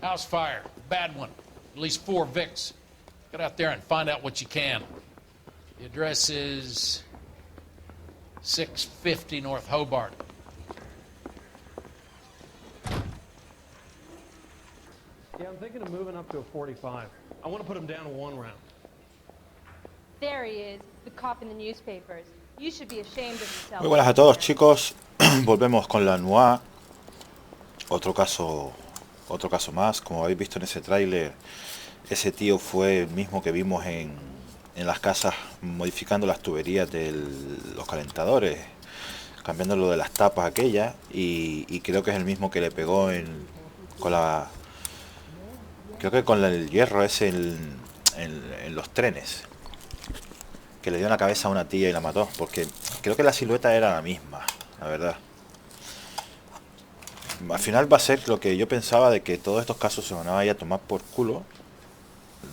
House fire. Bad one. At least 4 Vicks. Get out there and find out what you can. The address is 650 North Hobart. Yeah, I'm thinking of moving up to a 45. I want to put him down to 1 round. There he is, the cop in the newspapers. You should be ashamed of yourself. Muy buenas a todos, chicos. Volvemos con la Noire. Otro caso más. Como habéis visto en ese tráiler, ese tío fue el mismo que vimos en las casas, modificando las tuberías de los calentadores, cambiando lo de las tapas aquellas, y creo que es el mismo que le pegó con el hierro ese en los trenes, que le dio en la cabeza a una tía y la mató, porque creo que la silueta era la misma, la verdad. Al final va a ser lo que yo pensaba, de que todos estos casos se van a ir a tomar por culo,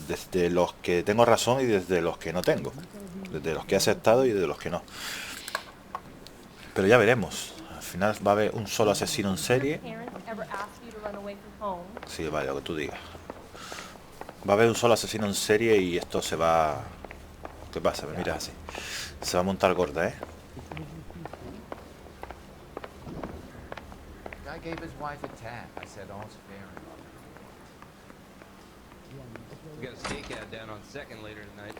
desde los que tengo razón y desde los que no tengo, desde los que he aceptado y de los que no. Pero ya veremos. Al final va a haber un solo asesino en serie. Sí, vale, lo que tú digas. Va a haber un solo asesino en serie y esto se va... ¿Qué pasa? Me miras así. Se va a montar gorda, ¿eh? Gave his wife a tap. I said all's fair. We got a stakeout down on 2nd later tonight.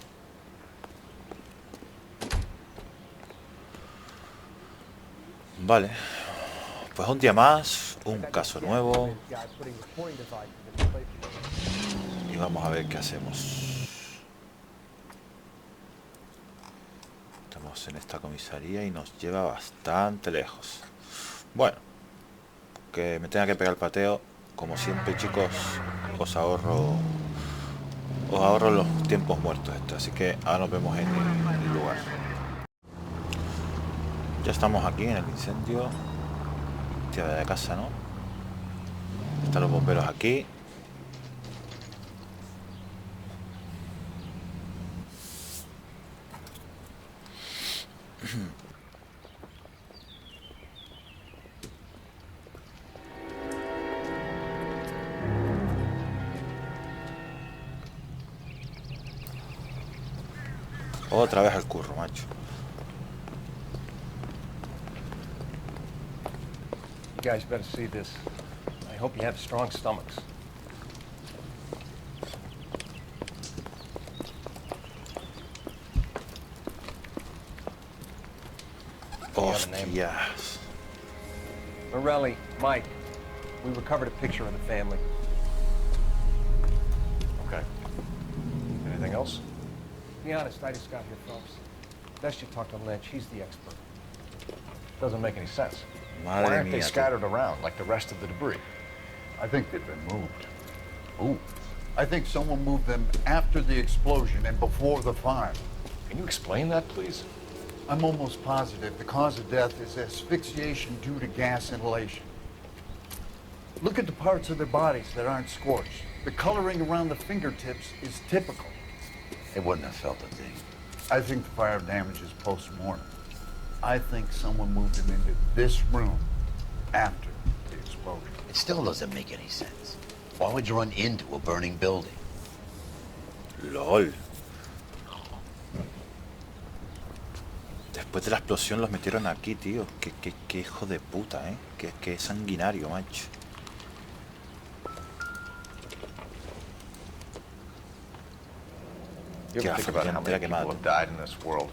Vale. Pues un día más, un caso nuevo. Y vamos a ver qué hacemos. Estamos en esta comisaría y nos lleva bastante lejos. Bueno. Que me tenga que pegar el pateo, como siempre, chicos, os ahorro los tiempos muertos estos, así que ahora nos vemos en el lugar. Ya estamos aquí en el incendio. Tía de casa, ¿no? Están los bomberos aquí. Otra vez al curro, macho. You guys better see this. I hope you have strong stomachs. Hostias. Morelli, Mike, we recovered a picture of the family. Okay. Anything else? To be honest, I just got here, Phelps. Best you talk to Lynch. He's the expert. Doesn't make any sense. Why Madre aren't they mía, scattered around like the rest of the debris? I think they've been moved. Ooh. I think someone moved them after the explosion and before the fire. Can you explain that, please? I'm almost positive the cause of death is asphyxiation due to gas inhalation. Look at the parts of their bodies that aren't scorched. The coloring around the fingertips is typical. They wouldn't have felt a thing. I think the fire damage is post-mortem. I think someone moved them into this room after the explosion. It still doesn't make any sense. Why would you run into a burning building? LOL. Después de la explosión los metieron aquí, tío. Qué hijo de puta, ¿eh? Qué sanguinario, macho. You ever think about how many people have died in this world?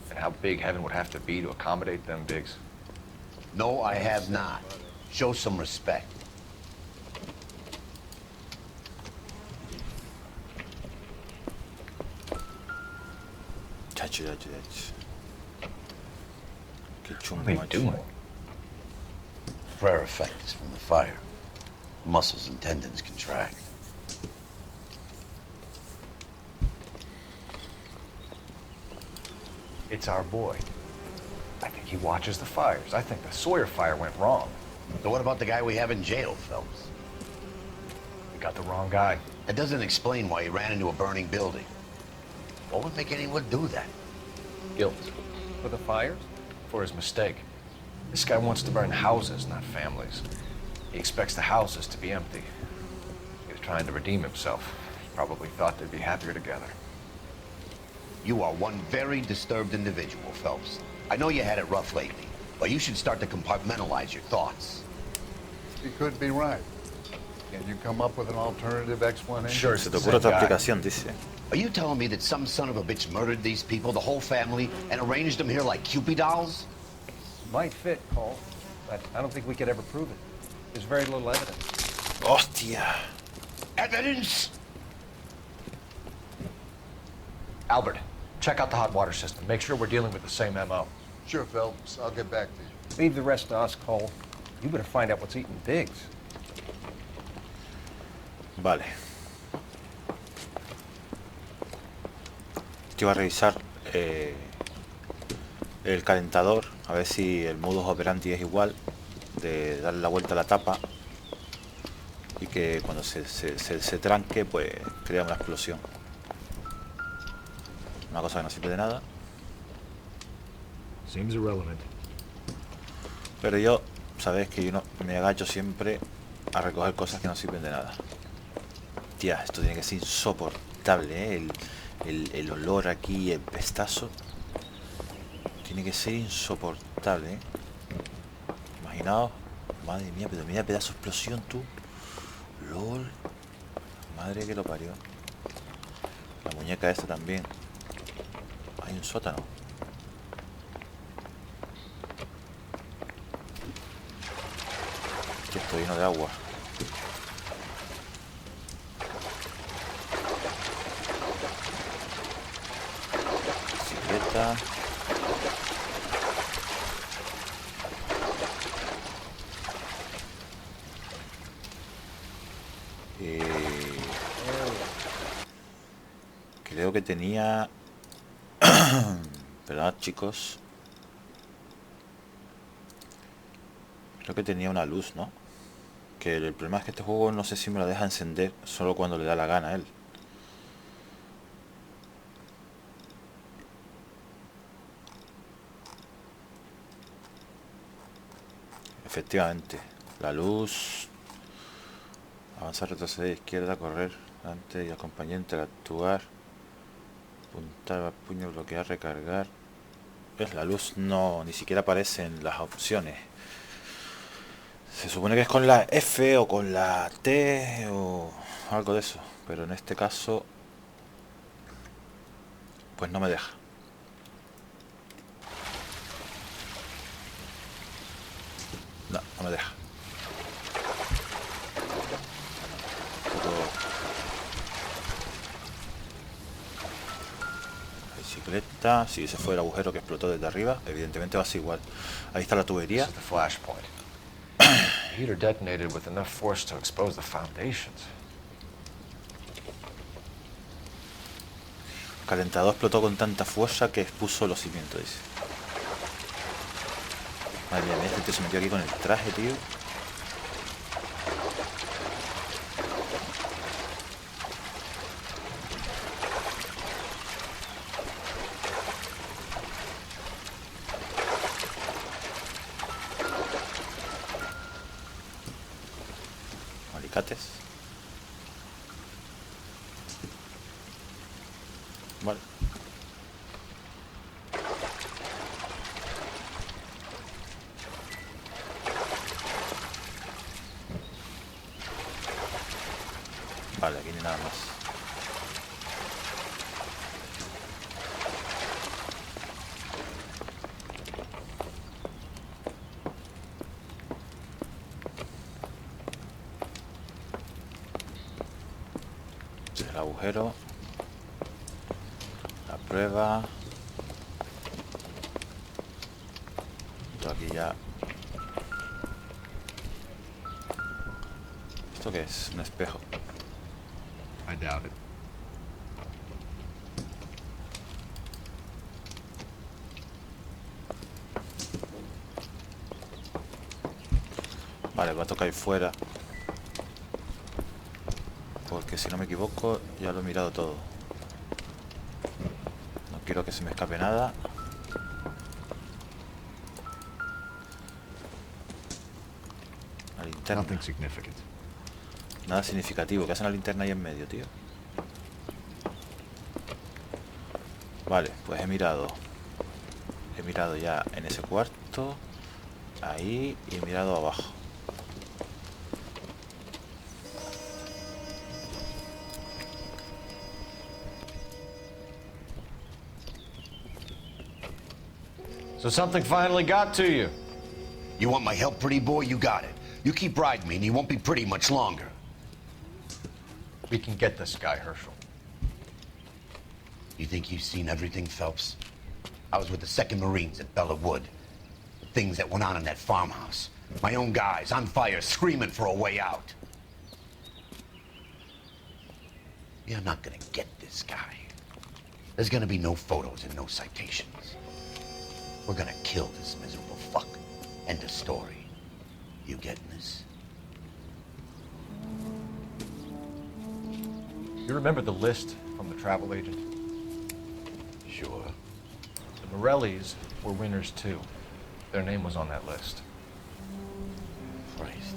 And how big heaven would have to be to accommodate them, Biggs? No, I have not. Show some respect. Chacho. Qué chungo, What are they macho. doing? Prayer effect is from the fire. Muscles and tendons contract. It's our boy. I think he watches the fires. I think the Sawyer fire went wrong. So what about the guy we have in jail, Phelps? We got the wrong guy. That doesn't explain why he ran into a burning building. What would make anyone do that? Guilt. For the fires? For his mistake. This guy wants to burn houses, not families. He expects the houses to be empty. trying to redeem himself. Probably thought they'd be happier together. You are one very disturbed individual, Phelps. I know you had it rough lately, but you should start to compartmentalize your thoughts. He could be right. Can you come up with an alternative explanation? Sure, Se it's te the ocurre same otra guy. aplicación, dice. Are you telling me that some son of a bitch murdered these people, the whole family, and arranged them here like Cupid dolls? Might fit, Cole, but I don't think we could ever prove it. There's very little evidence. ¡Hostia! Evidence? Albert, check out the hot water system. Make sure we're dealing with the same MO. Sure, Phelps. I'll get back to you. Leave the rest to us, Cole. You better find out what's eating pigs. Vale. Yo voy a revisar el calentador, a ver si el modus operandi es igual, de darle la vuelta a la tapa y que cuando se tranque, pues crea una explosión. Una cosa que no sirve de nada. Seems irrelevant. Pero yo, sabéis que yo no me agacho siempre a recoger cosas que no sirven de nada. Tía, esto tiene que ser insoportable, ¿eh? El olor aquí, el pestazo. Tiene que ser insoportable, ¿eh? Imaginaos. Madre mía, pero mira pedazo de explosión, tú. LOL. Madre que lo parió. La muñeca esta también. Hay un sótano. Que estoy lleno de agua. Bicicleta. Creo que tenía... Perdón, chicos. Creo que tenía una luz, ¿no? Que el problema es que este juego no sé si me la deja encender solo cuando le da la gana a él. Efectivamente, la luz. Avanzar, retroceder, izquierda, correr, antes y acompañante al actuar. Apuntar al puño, bloquear, recargar. ¿Ves? La luz no, ni siquiera aparece en las opciones. Se supone que es con la F o con la T o algo de eso. Pero en este caso, pues no me deja. No, no me deja. Bicicleta, si ese fue el agujero que explotó desde arriba, evidentemente va a ser igual. Ahí está la tubería. This is the flashpoint. The heater detonated with enough force to expose the foundations. El calentador explotó con tanta fuerza que expuso los cimientos, dice. Madre mía, este tío se metió aquí con el traje, tío. Alicates. Vale. Vale, aquí ni nada más. Este es el agujero. La prueba. Esto aquí ya. ¿Esto qué es? Un espejo. I doubt it. Vale, va a tocar ahí fuera. Porque si no me equivoco, ya lo he mirado todo. No quiero que se me escape nada. La linterna. Nothing significant. Nada significativo. ¿Qué hace una linterna ahí en medio, tío? Vale, pues he mirado. He mirado ya en ese cuarto. Ahí. Y he mirado abajo. So something finally got to you. You want my help, pretty boy? You got it. You keep riding me and you won't be pretty much longer. We can get this guy, Herschel. You think you've seen everything, Phelps? I was with the 2nd Marines at Bella Wood. The things that went on in that farmhouse. My own guys on fire, screaming for a way out. You're not gonna get this guy. There's gonna be no photos and no citations. We're gonna kill this miserable fuck. End of story. You getting this? You remember the list from the travel agent? Sure. The Morellis were winners too. Their name was on that list. Christ.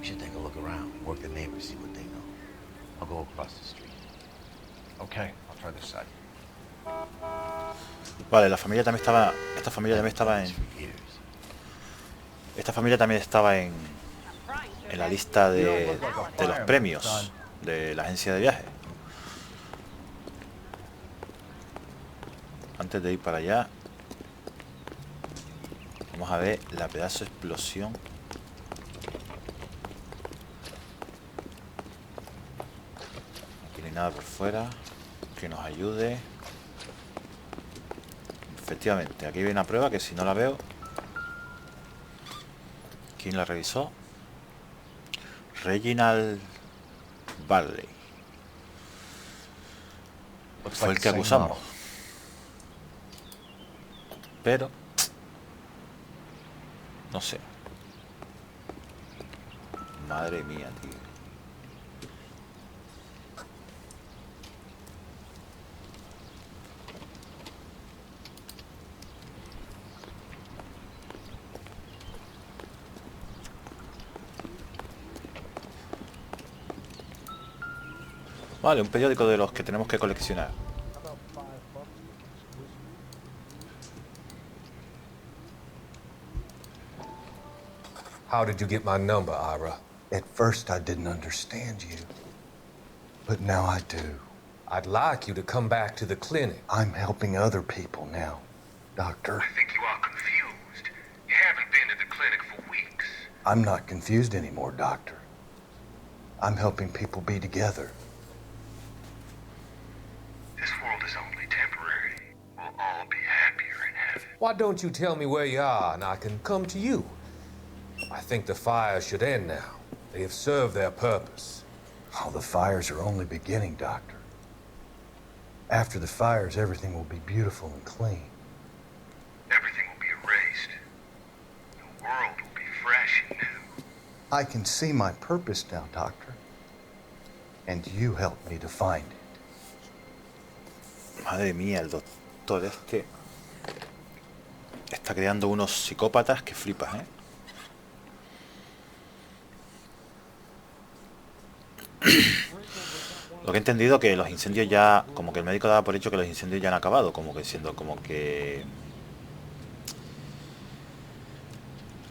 We should take a look around, work the neighbors, see what they know. I'll go across the street. Okay, I'll try this side. Vale, la familia también estaba... Esta familia también estaba en... Esta familia también estaba en la lista de los premios de la agencia de viaje. Antes de ir para allá, vamos a ver la pedazo de explosión. Aquí no hay nada por fuera que nos ayude. Efectivamente, aquí hay una prueba que si no la veo... ¿Quién la revisó? Reginald Barley. Fue el que acusamos. Pero... no sé. Madre mía, tío. Vale, un periódico de los que tenemos que coleccionar. How did you get my number, Ira? At first I didn't understand you, but now I do. I'd like you to come back to the clinic. I'm helping other people now, Doctor. I think you are confused. You haven't been to the clinic for weeks. I'm not confused anymore, Doctor. I'm helping people be together. This world is only temporary. We'll all be happier in heaven. Why don't you tell me where you are and I can come to you? I think the fires should end now. They have served their purpose. Oh, the fires are only beginning, Doctor. After the fires, everything will be beautiful and clean. Everything will be erased. The world will be fresh and new. I can see my purpose now, Doctor. And you helped me to find it. Madre mía, el doctor este está creando unos psicópatas que flipas, ¿eh? Lo que he entendido que los incendios ya... Como que el médico daba por hecho que los incendios ya han acabado. Como que siendo como que...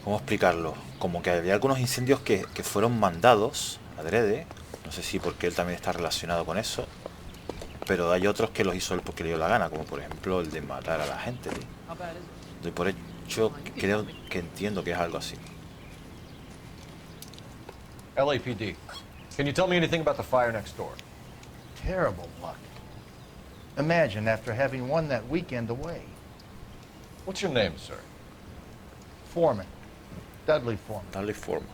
¿Cómo explicarlo? Como que había algunos incendios que fueron mandados adrede. No sé si porque él también está relacionado con eso. Pero hay otros que los hizo él porque le dio la gana. Como por ejemplo el de matar a la gente, tío. Doy por hecho, creo que entiendo que es algo así. LAPD. Can you tell me anything about the fire next door? Terrible luck. Imagine after having won that weekend away. What's your name, sir? Foreman. Dudley Foreman. Dudley Foreman.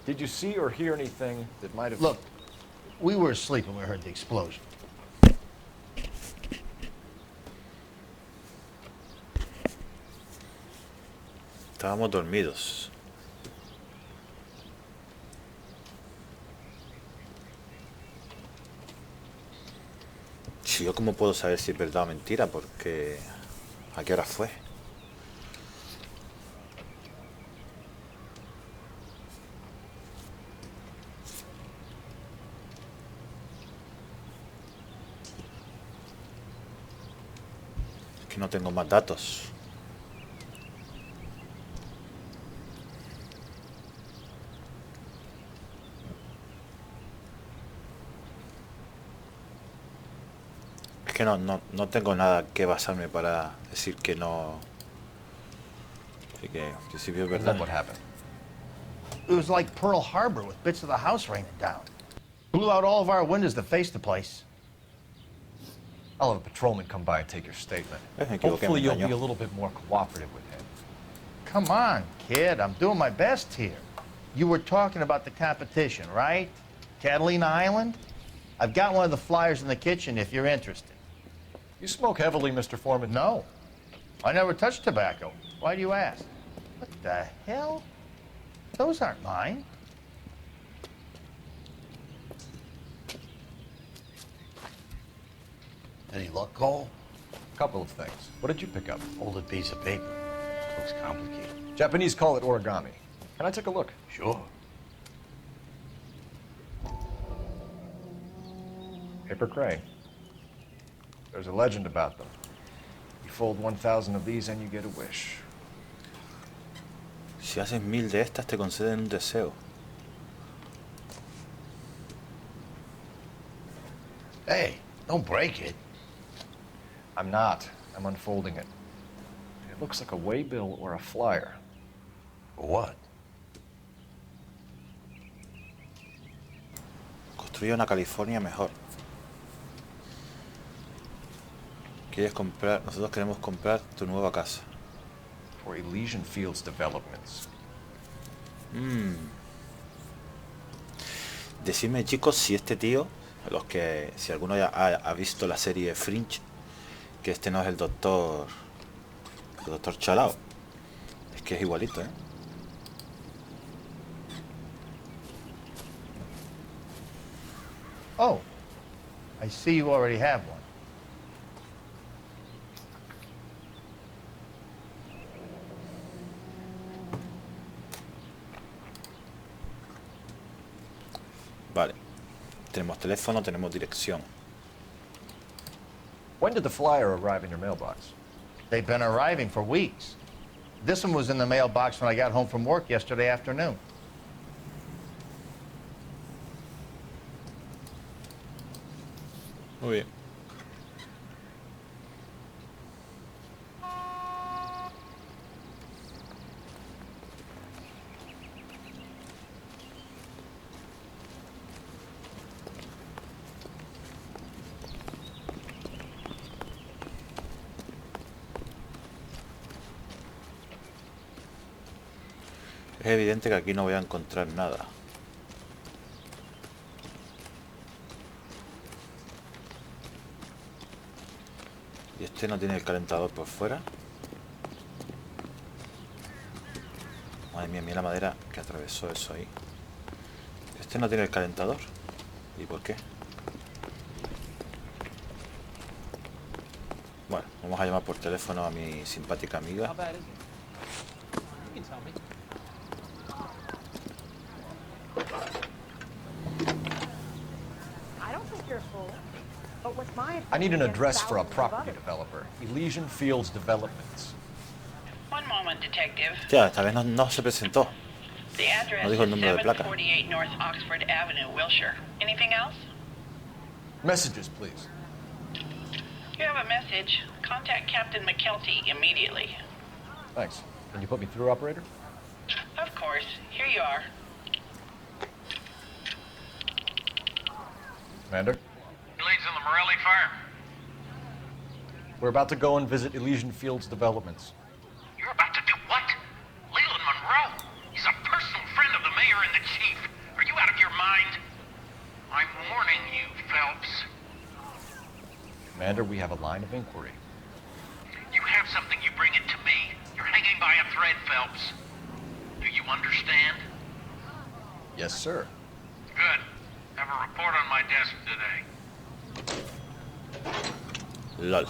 Did you see or hear anything that might have... Look, we were asleep when we heard the explosion. Estábamos dormidos. Si yo cómo puedo saber si es verdad o mentira, porque ¿a qué hora fue? Que no tengo más datos. Es que no tengo nada que basarme para decir que no. Así que en principio es And verdad. then what happened? It was like Pearl Harbor with bits of the house raining down. Blew out all of our windows that face the place. I'll have a patrolman come by and take your statement. Me equivoqué, Hopefully me you'll engañó. be a little bit more cooperative with him. Come on, kid. I'm doing my best here. You were talking about the competition, right? Catalina Island? I've got one of the flyers in the kitchen if you're interested. You smoke heavily, Mr. Foreman? No. I never touched tobacco. Why do you ask? What the hell? Those aren't mine. Any luck, Cole? Couple of things. What did you pick up? Folded piece of paper. Looks complicated. Japanese call it origami. Can I take a look? Sure. Paper crane. There's a legend about them. You fold 1,000 of these and you get a wish. Si haces 1000 de estas te conceden un deseo. Hey, don't break it. I'm not. I'm unfolding it. It looks like a waybill or a flyer. For what? Construye una California mejor. ¿Quieres comprar? Nosotros queremos comprar tu nueva casa. For Elysian Fields Developments. Decidme, chicos, si este tío, si alguno ya ha visto la serie Fringe, que este no es el doctor Chalao. Es que es igualito, ¿eh? Oh, I see you already have one. Vale. Tenemos teléfono, tenemos dirección. When did the flyer arrive in your mailbox? They've been arriving for weeks. This one was in the mailbox when I got home from work yesterday afternoon. Muy bien. Es evidente que aquí no voy a encontrar nada. Y este no tiene el calentador por fuera. Madre mía, mira la madera que atravesó eso ahí. Este no tiene el calentador. ¿Y por qué? Bueno, vamos a llamar por teléfono a mi simpática amiga. I need an address for a property developer. Elysian Fields Developments. One moment, detective. Ya, esta vez no se presentó. The address No dijo el is número de placa. 748 North Oxford Avenue, Wilshire. Anything else? Messages, please. You have a message. Contact Captain McKelty immediately. Thanks. Can you put me through, operator? Of course. Here you are. Commander? Leads on the Morelli fire. We're about to go and visit Elysian Fields Developments. You're about to do what? Leland Monroe? He's a personal friend of the mayor and the chief. Are you out of your mind? I'm warning you, Phelps. Commander, we have a line of inquiry. You have something, you bring it to me. You're hanging by a thread, Phelps. Do you understand? Yes, sir. Good. Have a report on my desk today. LOL.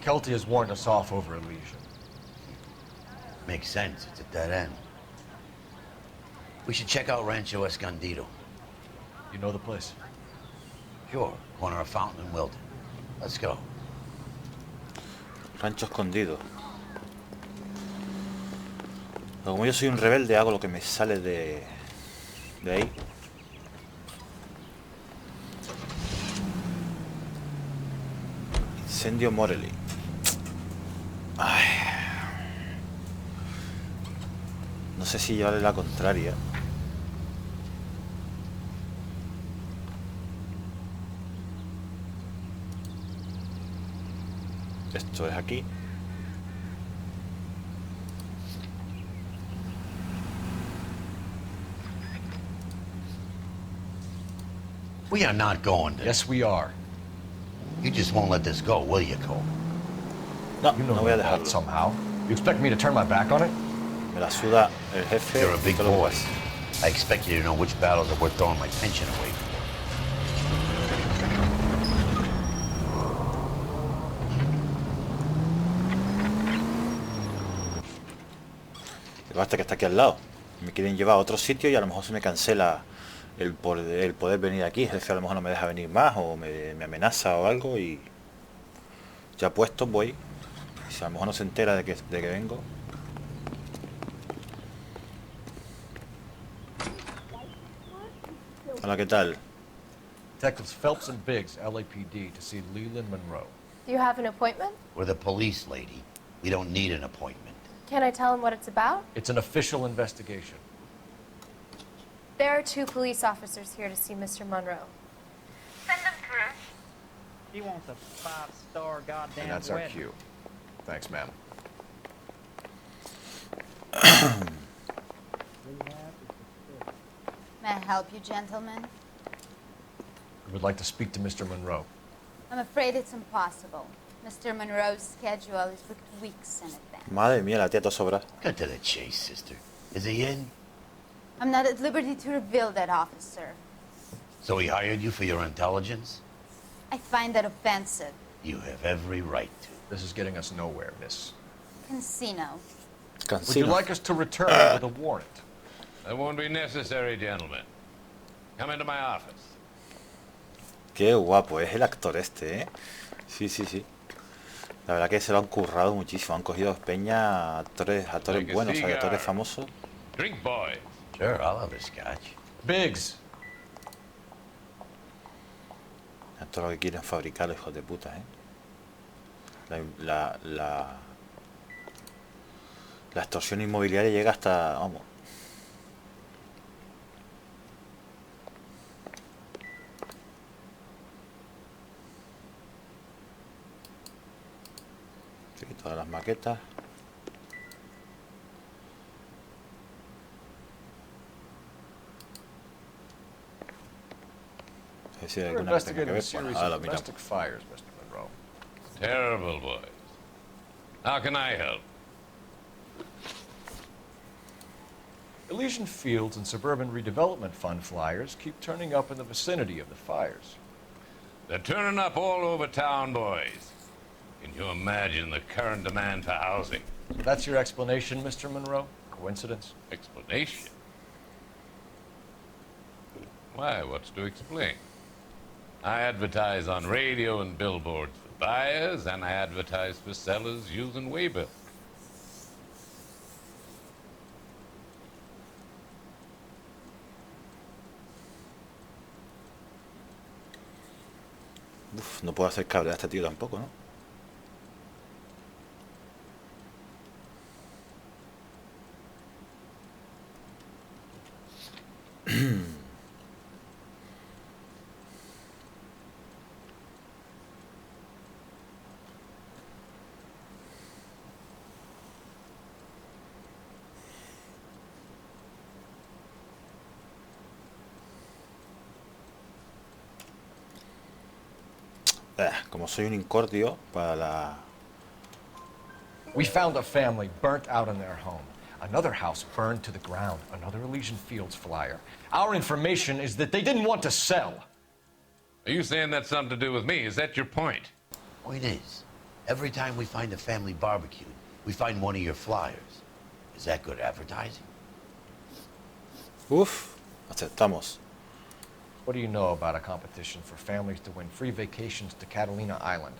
Kelty has warned us off over Elysian. Makes sense. It's a dead end. We should check out Rancho Escondido. You know the place? Sure. Corner of Fountain and Wilton. Let's go. Rancho escondido. Pero como yo soy un rebelde, hago lo que me sale de ahí. Incendio Morelli. Ay. No sé si llevarle la contraria. Esto es aquí. We are not going to. Yes, we are. You just won't let this go, will you, Cole? No, You know no voy a that dejarlo. somehow. You expect me to turn my back on it? Me la suda el jefe. You're a big todo lo que boy. pase. I expect you to know which battles are worth throwing my pension away for. Basta que está aquí al lado. Me quieren llevar a otro sitio y a lo mejor se me cancela el poder venir aquí. El jefe a lo mejor no me deja venir más o me amenaza o algo y ya puesto voy. Si a lo mejor no se entera de que vengo. Hola, ¿qué tal? Detectives Phelps and Biggs, LAPD, to see Leland Monroe. Do you have an appointment? We're the police, lady. We don't need an appointment. Can I tell him what it's about? It's an official investigation. There are 2 police officers here to see Mr. Monroe. Send them through. He wants a 5-star goddamn And that's our wedding. cue. Thanks, ma'am. May I help you, gentlemen? We would like to speak to Mr. Monroe. I'm afraid it's impossible. Mr. Monroe's schedule is booked weeks in advance. Madre mía, la tía todo sobra. Cut to the chase, sister. Is he in? I'm not at liberty to reveal that, officer. So he hired you for your intelligence? I find that offensive. You have every right to. This is getting us nowhere, miss. Casino. Would you like us to return with a warrant? That won't be necessary, gentlemen. Come into my office. Qué guapo es el actor este, ¿eh? Sí, sí, sí. La verdad que se lo han currado muchísimo. Han cogido peña actores buenos, actores famosos. Drink, boys. Sure, I'll have a scotch. Biggs. Esto es lo que quieren fabricar los hijos de puta, ¿eh? La extorsión inmobiliaria llega hasta... Vamos. Sí, todas las maquetas. Es decir, We're alguna que tenga que investigating a ver. series Bueno, ahora lo of miramos. domestic fires, Mr. Monroe. Terrible, boys. How can I help? Elysian Fields and Suburban Redevelopment Fund flyers keep turning up in the vicinity of the fires. They're turning up all over town, boys. Can you imagine the current demand for housing? That's your explanation, Mr. Monroe? Coincidence? Explanation? Why, what's to explain? I advertise on radio and billboards for buyers, and I advertise for sellers using waybill. Uf, no puedo hacer cable a este tío tampoco, ¿no? Como soy un incordio para la... We found a family burnt out in their home. Another house burned to the ground. Another Elysian Fields flyer. Our information is that they didn't want to sell. Are you saying that's something to do with me? Is that your point? Point is, every time we find a family barbecued, we find one of your flyers. Is that good advertising? Uf, aceptamos. What do you know about a competition for families to win free vacations to Catalina Island?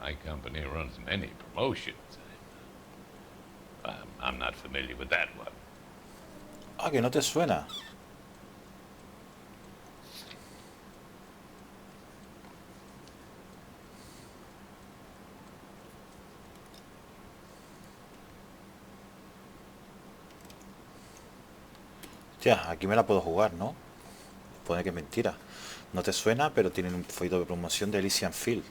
My company runs many promotions. I'm not familiar with that one. Ah, que no te suena. Hostia, aquí me la puedo jugar, ¿no? Pone que es mentira. No te suena, pero tienen un folleto de promoción de Elysian Field.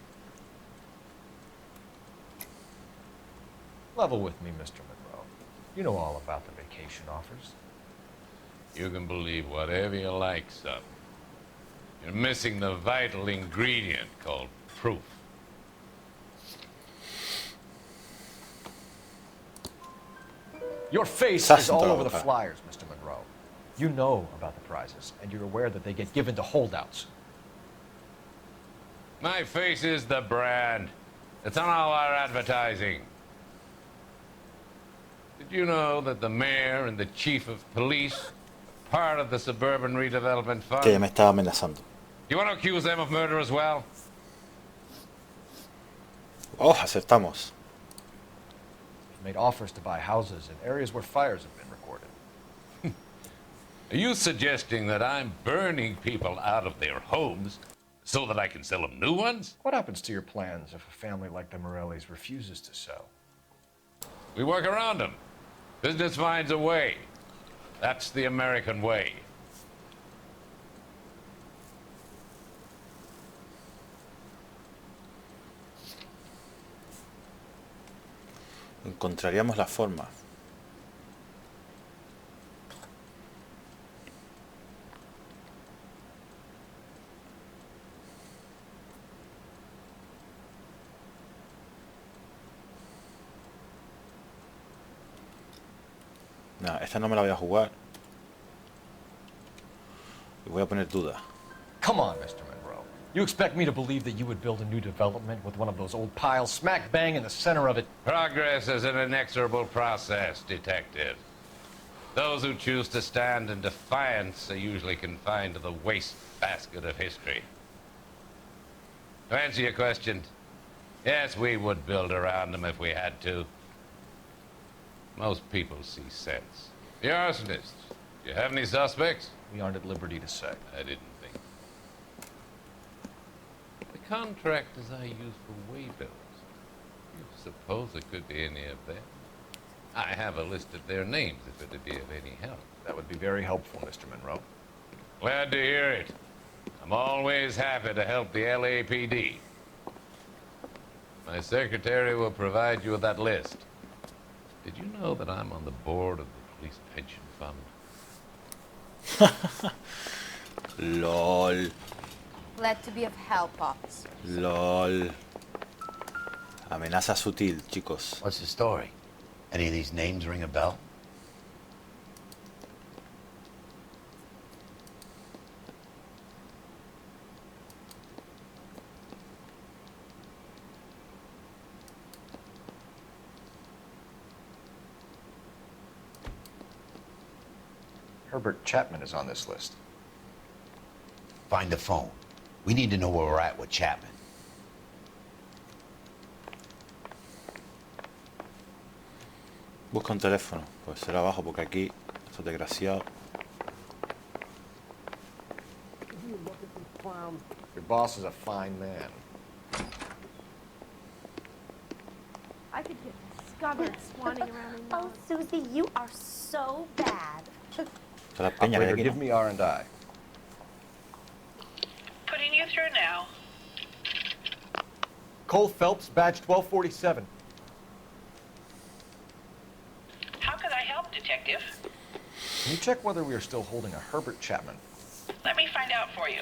Level with me, Mr. Monroe. You know all about the vacation offers. You can believe whatever you like, son. You're missing the vital ingredient called proof. Your face is all over the flyers, Mr. Monroe. You know about the prizes, and you're aware that they get given to holdouts. My face is the brand. It's on all our advertising. Did you know that the mayor and the chief of police are part of the Suburban Redevelopment Fund? Que ya me estaba amenazando. You want to accuse them of murder as well? Oh, acertamos. Made offers to buy houses in areas where fires have been recorded. Are you suggesting that I'm burning people out of their homes so that I can sell them new ones? What happens to your plans if a family like the Morellis refuses to sell? We work around them. Business finds a way. That's the American way. Encontraríamos la forma. No, esta no me la voy a jugar. Y voy a poner duda. Come on, Mr. Monroe. You expect me to believe that you would build a new development with one of those old piles smack bang in the center of it? Progress is an inexorable process, detective. Those who choose to stand in defiance are usually confined to the wastebasket of history. To answer your question, yes, we would build around them if we had to. Most people see sense. The arsonists, do you have any suspects? We aren't at liberty to say. I didn't think. The contractors I use for waybills, you suppose it could be any of them? I have a list of their names if it'd be of any help. That would be very helpful, Mr. Monroe. Glad to hear it. I'm always happy to help the LAPD. My secretary will provide you with that list. Did you know that I'm on the board of the police pension fund? LOL. Glad to be of help, officer. LOL. Amenaza sutil, chicos. What's the story? Any of these names ring a bell? Herbert Chapman is on this list. Find the phone. We need to know where we're at with Chapman. Busca un teléfono. Pues será abajo porque aquí, estos desgraciados. Your boss is a fine man. I could get discovered swanning around in Oh, Susie, you are so bad. Toda la peña que hay Operator, aquí, give ¿no? me R&I. Putting you through now. Cole Phelps, badge 1247. How could I help, Detective? Can you check whether we are still holding a Herbert Chapman? Let me find out for you.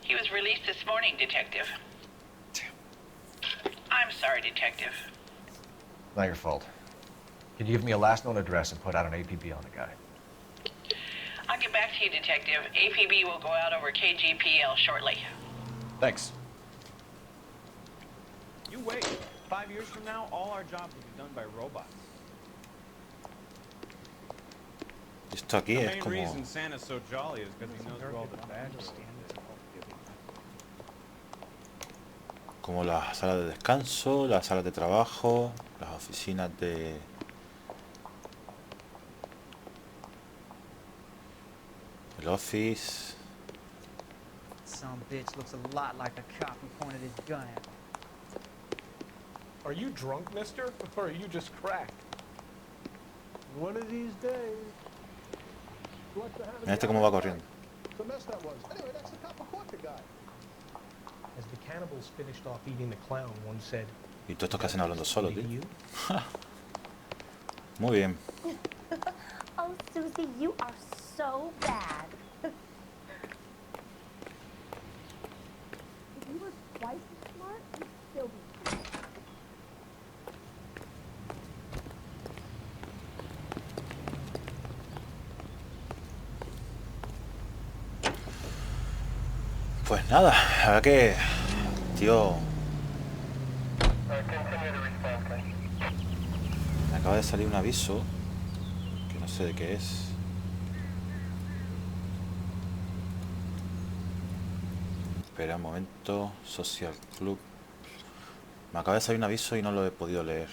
He was released this morning, Detective. I'm sorry, Detective. Not your fault. Can you give me a last known address and put out an APB on the guy? I'll get back to you, Detective. APB will go out over KGPL shortly. Thanks. You wait. 5 years from now, all our jobs will be done by robots. Esto aquí The es main como... reason Santa's so jolly is because he knows where all the bad stuff is. como las salas de descanso, las salas de trabajo, las oficinas de... el office. Some bitch looks a lot like the cop who pointed his gun at me. Are you drunk, mister? Or are you just cracked? One of these days. Mira este cómo va corriendo. The mess that was. Anyway, that's the cop who caught the guy. As the cannibals finished off eating the clown, one said, Y todos estos que hacen hablando solos, tío. Muy bien. Oh, Susie, you are so bad. If you were twice as smart, you'd still be smart. Pues nada, la verdad que... tío... me acaba de salir un aviso que no sé de qué es. Espera un momento. Social Club. Me acaba de salir un aviso y no lo he podido leer.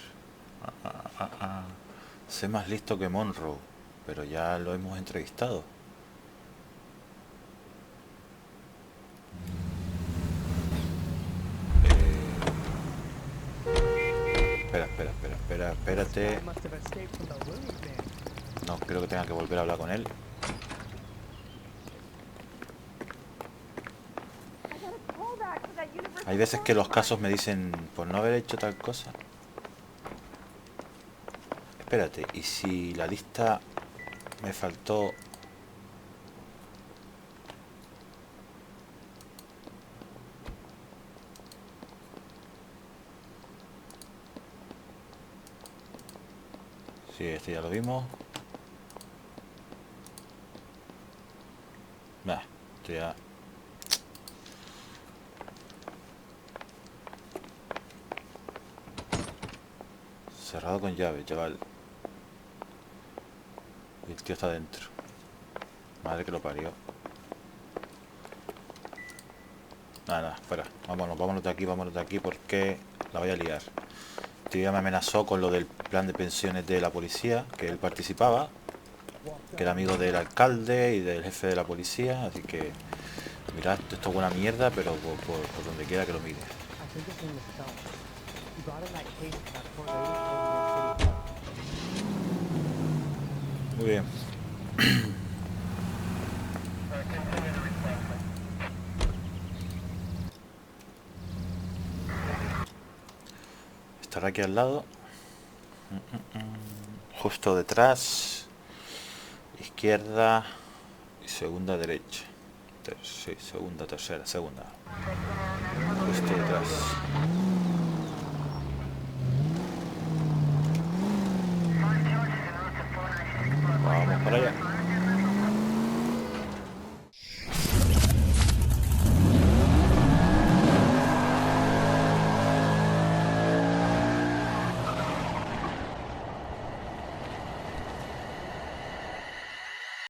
Sé más listo que Monroe, pero ya lo hemos entrevistado. Espérate. No, creo que tenga que volver a hablar con él. Hay veces que los casos me dicen por no haber hecho tal cosa. Espérate, y si la lista me faltó... Sí, este ya lo vimos. Nah, esto ya... cerrado con llave, chaval. Y el tío está dentro. Madre que lo parió. Nada, fuera. Vámonos de aquí porque la voy a liar. El tío ya me amenazó con lo del plan de pensiones de la policía, que él participaba, que era amigo del alcalde y del jefe de la policía, así que mirad, esto es buena mierda, pero por donde quiera que lo mire. Muy bien. Estará aquí al lado. Justo detrás. Izquierda. Y segunda derecha. Sí, segunda, tercera, segunda. Justo detrás. Vamos para allá.